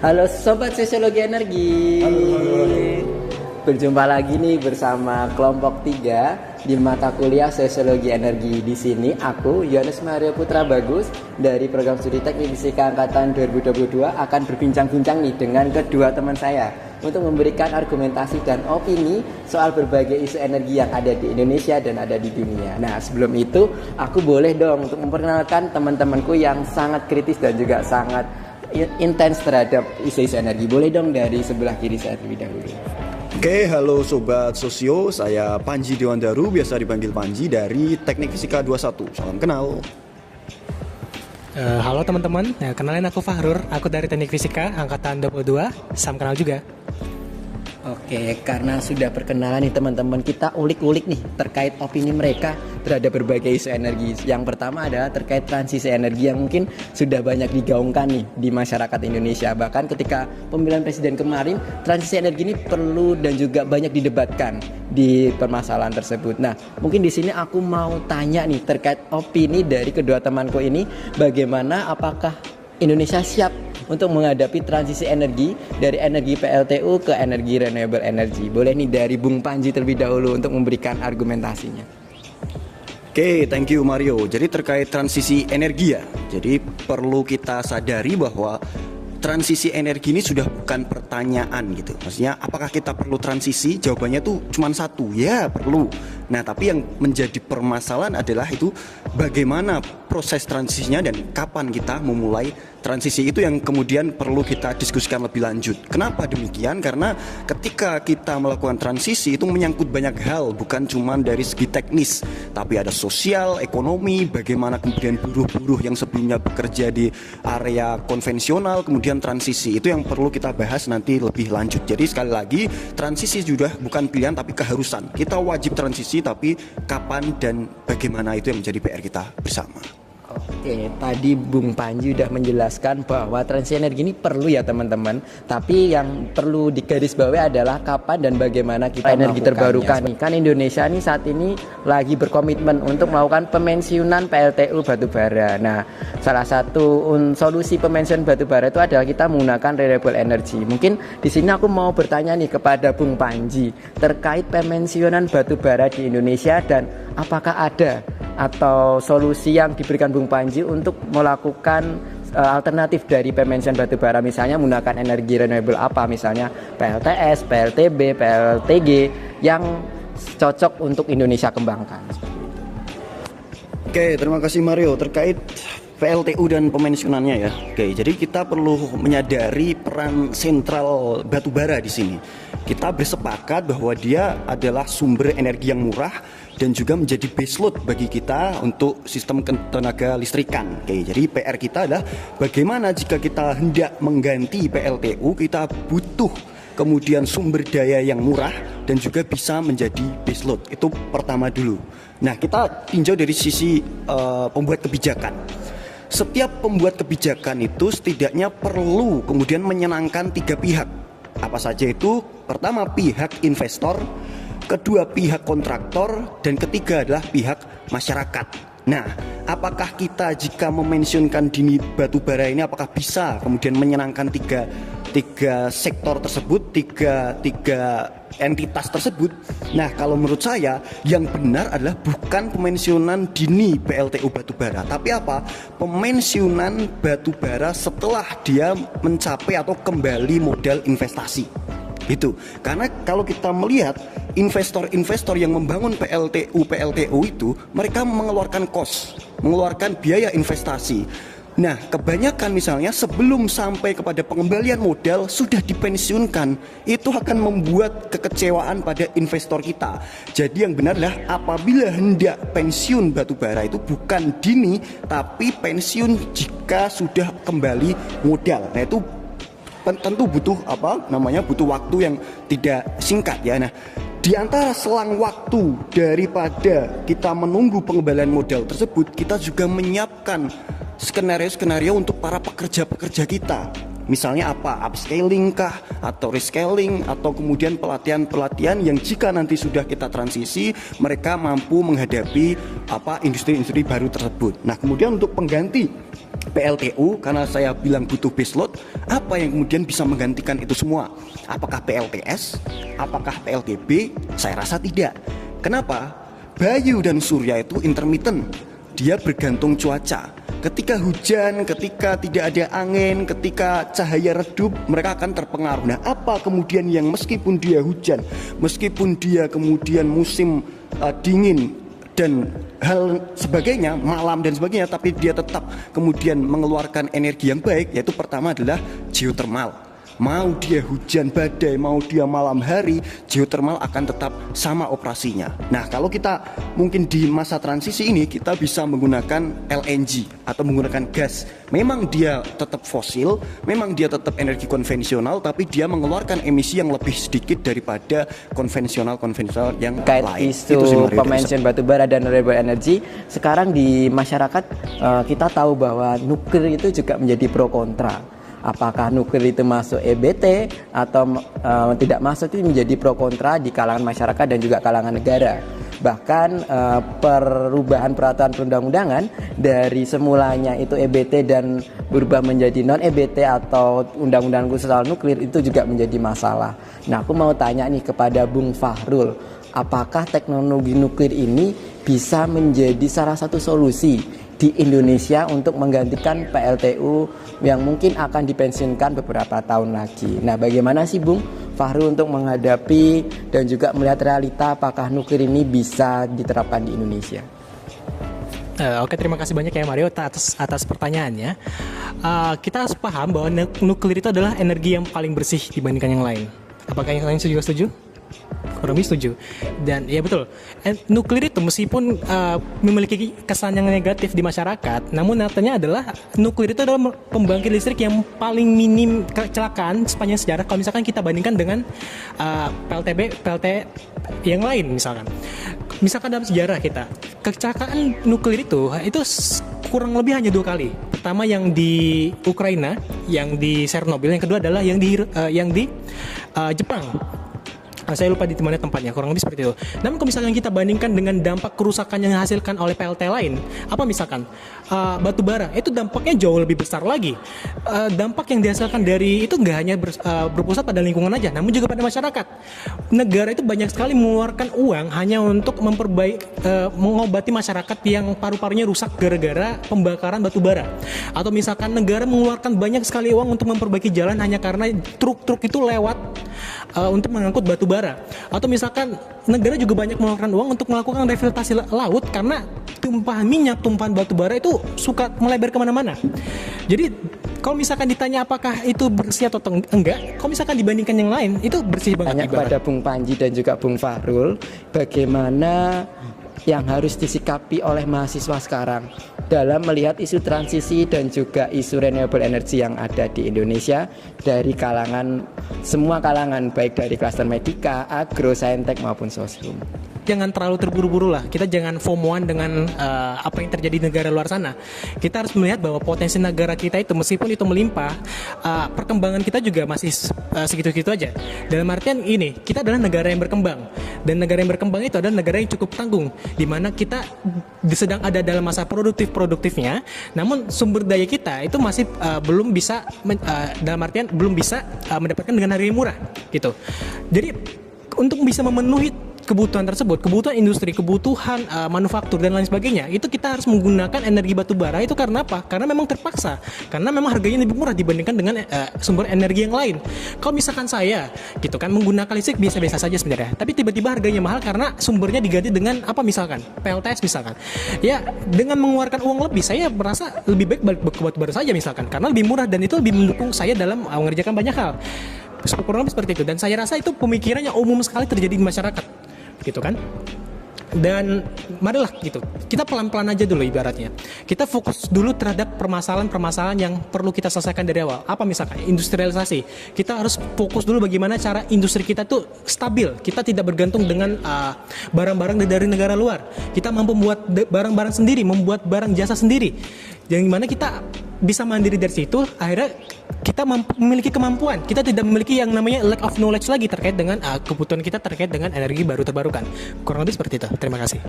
Halo Sobat Sosiologi Energi. Berjumpa lagi nih bersama kelompok 3 di mata kuliah Sosiologi Energi. Di sini aku, Yohanes Mario Putra Bagus dari program studi Teknik Fisika Angkatan 2022 akan berbincang-bincang nih dengan kedua teman saya untuk memberikan argumentasi dan opini soal berbagai isu energi yang ada di Indonesia dan ada di dunia. Nah, sebelum itu aku boleh dong untuk memperkenalkan teman-temanku yang sangat kritis dan juga sangat intens terhadap isu-isu energi. Boleh dong dari sebelah kiri saya terlebih dahulu. Oke, halo Sobat Sosio, saya Panji Dewandaru, biasa dipanggil Panji dari Teknik Fisika 21. Salam kenal. Halo teman-teman, kenalin aku Fahrur, aku dari Teknik Fisika Angkatan 22, salam kenal juga. Oke, karena sudah perkenalan nih teman-teman, kita ulik-ulik nih terkait opini mereka terhadap berbagai isu energi. Yang pertama adalah terkait transisi energi yang mungkin sudah banyak digaungkan nih di masyarakat Indonesia. Bahkan ketika pemilihan presiden kemarin, transisi energi ini perlu dan juga banyak didebatkan di permasalahan tersebut. Nah, mungkin di sini aku mau tanya nih terkait opini dari kedua temanku ini, bagaimana apakah Indonesia siap untuk menghadapi transisi energi dari energi PLTU ke energi renewable energy. Boleh nih dari Bung Panji terlebih dahulu untuk memberikan argumentasinya. Oke, thank you Mario. Jadi terkait transisi energi ya, jadi perlu kita sadari bahwa transisi energi ini sudah bukan pertanyaan gitu. Maksudnya apakah kita perlu transisi? Jawabannya tuh cuma satu, ya perlu. Nah, tapi yang menjadi permasalahan adalah itu bagaimana proses transisinya dan kapan kita memulai transisi, itu yang kemudian perlu kita diskusikan lebih lanjut. Kenapa demikian? Karena ketika kita melakukan transisi itu menyangkut banyak hal, bukan cuma dari segi teknis, tapi ada sosial, ekonomi, bagaimana kemudian buruh-buruh yang sebelumnya bekerja di area konvensional kemudian transisi. Itu yang perlu kita bahas nanti lebih lanjut. Jadi sekali lagi, transisi sudah bukan pilihan tapi keharusan. Kita wajib transisi, tapi kapan dan bagaimana itu yang menjadi PR kita bersama. Oke, tadi Bung Panji sudah menjelaskan bahwa transisi energi ini perlu ya teman-teman. Tapi yang perlu digarisbawahi adalah kapan dan bagaimana kita energi terbarukan. Kan Indonesia nih saat ini lagi berkomitmen untuk melakukan pemensiunan PLTU batubara. Nah, salah satu solusi pemensiunan batubara itu adalah kita menggunakan renewable energy. Mungkin di sini aku mau bertanya nih kepada Bung Panji terkait pemensiunan batubara di Indonesia dan apakah ada atau solusi yang diberikan Bung Panji untuk melakukan alternatif dari pemensiunan batubara, misalnya menggunakan energi renewable apa, misalnya PLTS, PLTB, PLTG yang cocok untuk Indonesia kembangkan. Oke, terima kasih Mario. Terkait PLTU dan pemensiunannya ya. Oke, jadi kita perlu menyadari peran sentral batubara di sini. Kita bersepakat bahwa dia adalah sumber energi yang murah dan juga menjadi baseload bagi kita untuk sistem tenaga listrikan. Oke, jadi PR kita adalah bagaimana jika kita hendak mengganti PLTU, kita butuh kemudian sumber daya yang murah dan juga bisa menjadi baseload. Itu pertama dulu. Nah, kita tinjau dari sisi pembuat kebijakan. Setiap pembuat kebijakan itu setidaknya perlu kemudian menyenangkan 3 pihak. Apa saja itu? Pertama, pihak investor, kedua pihak kontraktor, dan ketiga adalah pihak masyarakat. Nah, apakah kita jika memensiunkan dini batubara ini apakah bisa kemudian menyenangkan tiga sektor tersebut, tiga entitas tersebut? Nah, kalau menurut saya yang benar adalah bukan pemensiunan dini PLTU batubara, tapi apa? Pemensiunan batubara setelah dia mencapai atau kembali modal investasi. Itu karena kalau kita melihat investor-investor yang membangun PLTU itu mereka mengeluarkan mengeluarkan biaya investasi. Nah, kebanyakan misalnya sebelum sampai kepada pengembalian modal sudah dipensiunkan, itu akan membuat kekecewaan pada investor kita. Jadi yang benar adalah apabila hendak pensiun batubara itu bukan dini, tapi pensiun jika sudah kembali modal. Nah, itu tentu butuh butuh waktu yang tidak singkat ya. Nah, di antara selang waktu daripada kita menunggu pengembalian modal tersebut, kita juga menyiapkan skenario-skenario untuk para pekerja-pekerja kita. Misalnya apa? Upscaling kah? Atau rescaling? Atau kemudian pelatihan-pelatihan yang jika nanti sudah kita transisi, mereka mampu menghadapi industri-industri baru tersebut. Nah, kemudian untuk pengganti PLTU, karena saya bilang butuh baseload, apa yang kemudian bisa menggantikan itu semua? Apakah PLTS? Apakah PLTB? Saya rasa tidak. Kenapa? Bayu dan surya itu intermittent, dia bergantung cuaca. Ketika hujan, ketika tidak ada angin, ketika cahaya redup, mereka akan terpengaruh. Nah, apa kemudian yang meskipun dia hujan, meskipun dia kemudian musim dingin dan hal sebagainya, malam dan sebagainya, tapi dia tetap kemudian mengeluarkan energi yang baik, yaitu pertama adalah geothermal. Mau dia hujan badai, mau dia malam hari, geothermal akan tetap sama operasinya. Nah, kalau kita mungkin di masa transisi ini kita bisa menggunakan LNG atau menggunakan gas. Memang dia tetap fosil, memang dia tetap energi konvensional, tapi dia mengeluarkan emisi yang lebih sedikit daripada konvensional yang Kait lain. isu pemention batubara dan renewable energy, sekarang di masyarakat kita tahu bahwa nuklir itu juga menjadi pro kontra. Apakah nuklir itu masuk EBT atau tidak masuk, itu menjadi pro kontra di kalangan masyarakat dan juga kalangan negara. Bahkan perubahan peraturan perundang-undangan dari semulanya itu EBT dan berubah menjadi non EBT atau undang-undang khusus soal nuklir itu juga menjadi masalah. Nah, aku mau tanya nih kepada Bung Fahrul, apakah teknologi nuklir ini bisa menjadi salah satu solusi di Indonesia untuk menggantikan PLTU yang mungkin akan dipensiunkan beberapa tahun lagi? Nah, bagaimana sih Bung Fahrul untuk menghadapi dan juga melihat realita apakah nuklir ini bisa diterapkan di Indonesia? Oke, terima kasih banyak ya Mario atas pertanyaannya. Kita harus paham bahwa nuklir itu adalah energi yang paling bersih dibandingkan yang lain. Apakah yang lain juga setuju? Kurang lebih setuju. Dan ya betul, nuklir itu meskipun memiliki kesan yang negatif di masyarakat, namun nyatanya adalah nuklir itu adalah pembangkit listrik yang paling minim kecelakaan sepanjang sejarah kalau misalkan kita bandingkan dengan PLT yang lain. Misalkan dalam sejarah kita, kecelakaan nuklir itu kurang lebih hanya 2 kali. Pertama yang di Ukraina, yang di Chernobyl, yang kedua adalah yang di Jepang. Saya lupa di mana tempatnya, kurang lebih seperti itu. Namun kalau misalkan kita bandingkan dengan dampak kerusakan yang dihasilkan oleh PLT lain, apa misalkan batu bara, itu dampaknya jauh lebih besar lagi. Dampak yang dihasilkan dari itu nggak hanya berpusat pada lingkungan aja, namun juga pada masyarakat. Negara itu banyak sekali mengeluarkan uang hanya untuk mengobati masyarakat yang paru-parunya rusak gara-gara pembakaran batu bara. Atau misalkan negara mengeluarkan banyak sekali uang untuk memperbaiki jalan hanya karena truk-truk itu lewat untuk mengangkut batu bara. Atau misalkan negara juga banyak mengeluarkan uang untuk melakukan rehabilitasi laut karena tumpahan minyak, tumpahan batu bara itu suka melebar kemana-mana. Jadi kalau misalkan ditanya apakah itu bersih atau enggak, kalau misalkan dibandingkan yang lain itu bersih banget. Tanya kepada Bung Panji dan juga Bung Fahrul, bagaimana yang harus disikapi oleh mahasiswa sekarang dalam melihat isu transisi dan juga isu renewable energy yang ada di Indonesia dari semua kalangan, baik dari klaster medika, agro, saintek maupun sosum. Jangan terlalu terburu-buru lah. Kita jangan FOMO-an dengan apa yang terjadi di negara luar sana. Kita harus melihat bahwa potensi negara kita itu meskipun itu melimpah, perkembangan kita juga masih segitu-gitu aja. Dalam artian ini, kita adalah negara yang berkembang. Dan negara yang berkembang itu adalah negara yang cukup tanggung, di mana kita sedang ada dalam masa produktifnya, namun sumber daya kita itu masih belum bisa dalam artian belum bisa mendapatkan dengan harga yang murah gitu. Jadi untuk bisa memenuhi kebutuhan tersebut, kebutuhan industri, kebutuhan manufaktur dan lain sebagainya, itu kita harus menggunakan energi batu bara. Itu karena apa? Karena memang terpaksa, karena memang harganya lebih murah dibandingkan dengan sumber energi yang lain. Kalau misalkan saya gitu kan menggunakan listrik biasa-biasa saja sebenarnya, tapi tiba-tiba harganya mahal karena sumbernya diganti dengan apa misalkan PLTS misalkan, ya dengan mengeluarkan uang lebih, saya merasa lebih baik balik ke batu bara saja misalkan, karena lebih murah dan itu lebih mendukung saya dalam mengerjakan banyak hal. Kurang lebih seperti itu, dan saya rasa itu pemikiran yang umum sekali terjadi di masyarakat gitu kan. Dan marilah gitu, kita pelan-pelan aja dulu ibaratnya. Kita fokus dulu terhadap permasalahan-permasalahan yang perlu kita selesaikan dari awal. Apa misalkan industrialisasi, kita harus fokus dulu bagaimana cara industri kita tuh stabil. Kita tidak bergantung dengan barang-barang dari negara luar. Kita mampu membuat barang-barang sendiri, membuat barang jasa sendiri. Yang dimana kita bisa mandiri dari situ, akhirnya kita memiliki kemampuan. Kita tidak memiliki yang namanya lack of knowledge lagi terkait dengan kebutuhan kita terkait dengan energi baru terbarukan. Kurang lebih seperti itu. Terima kasih.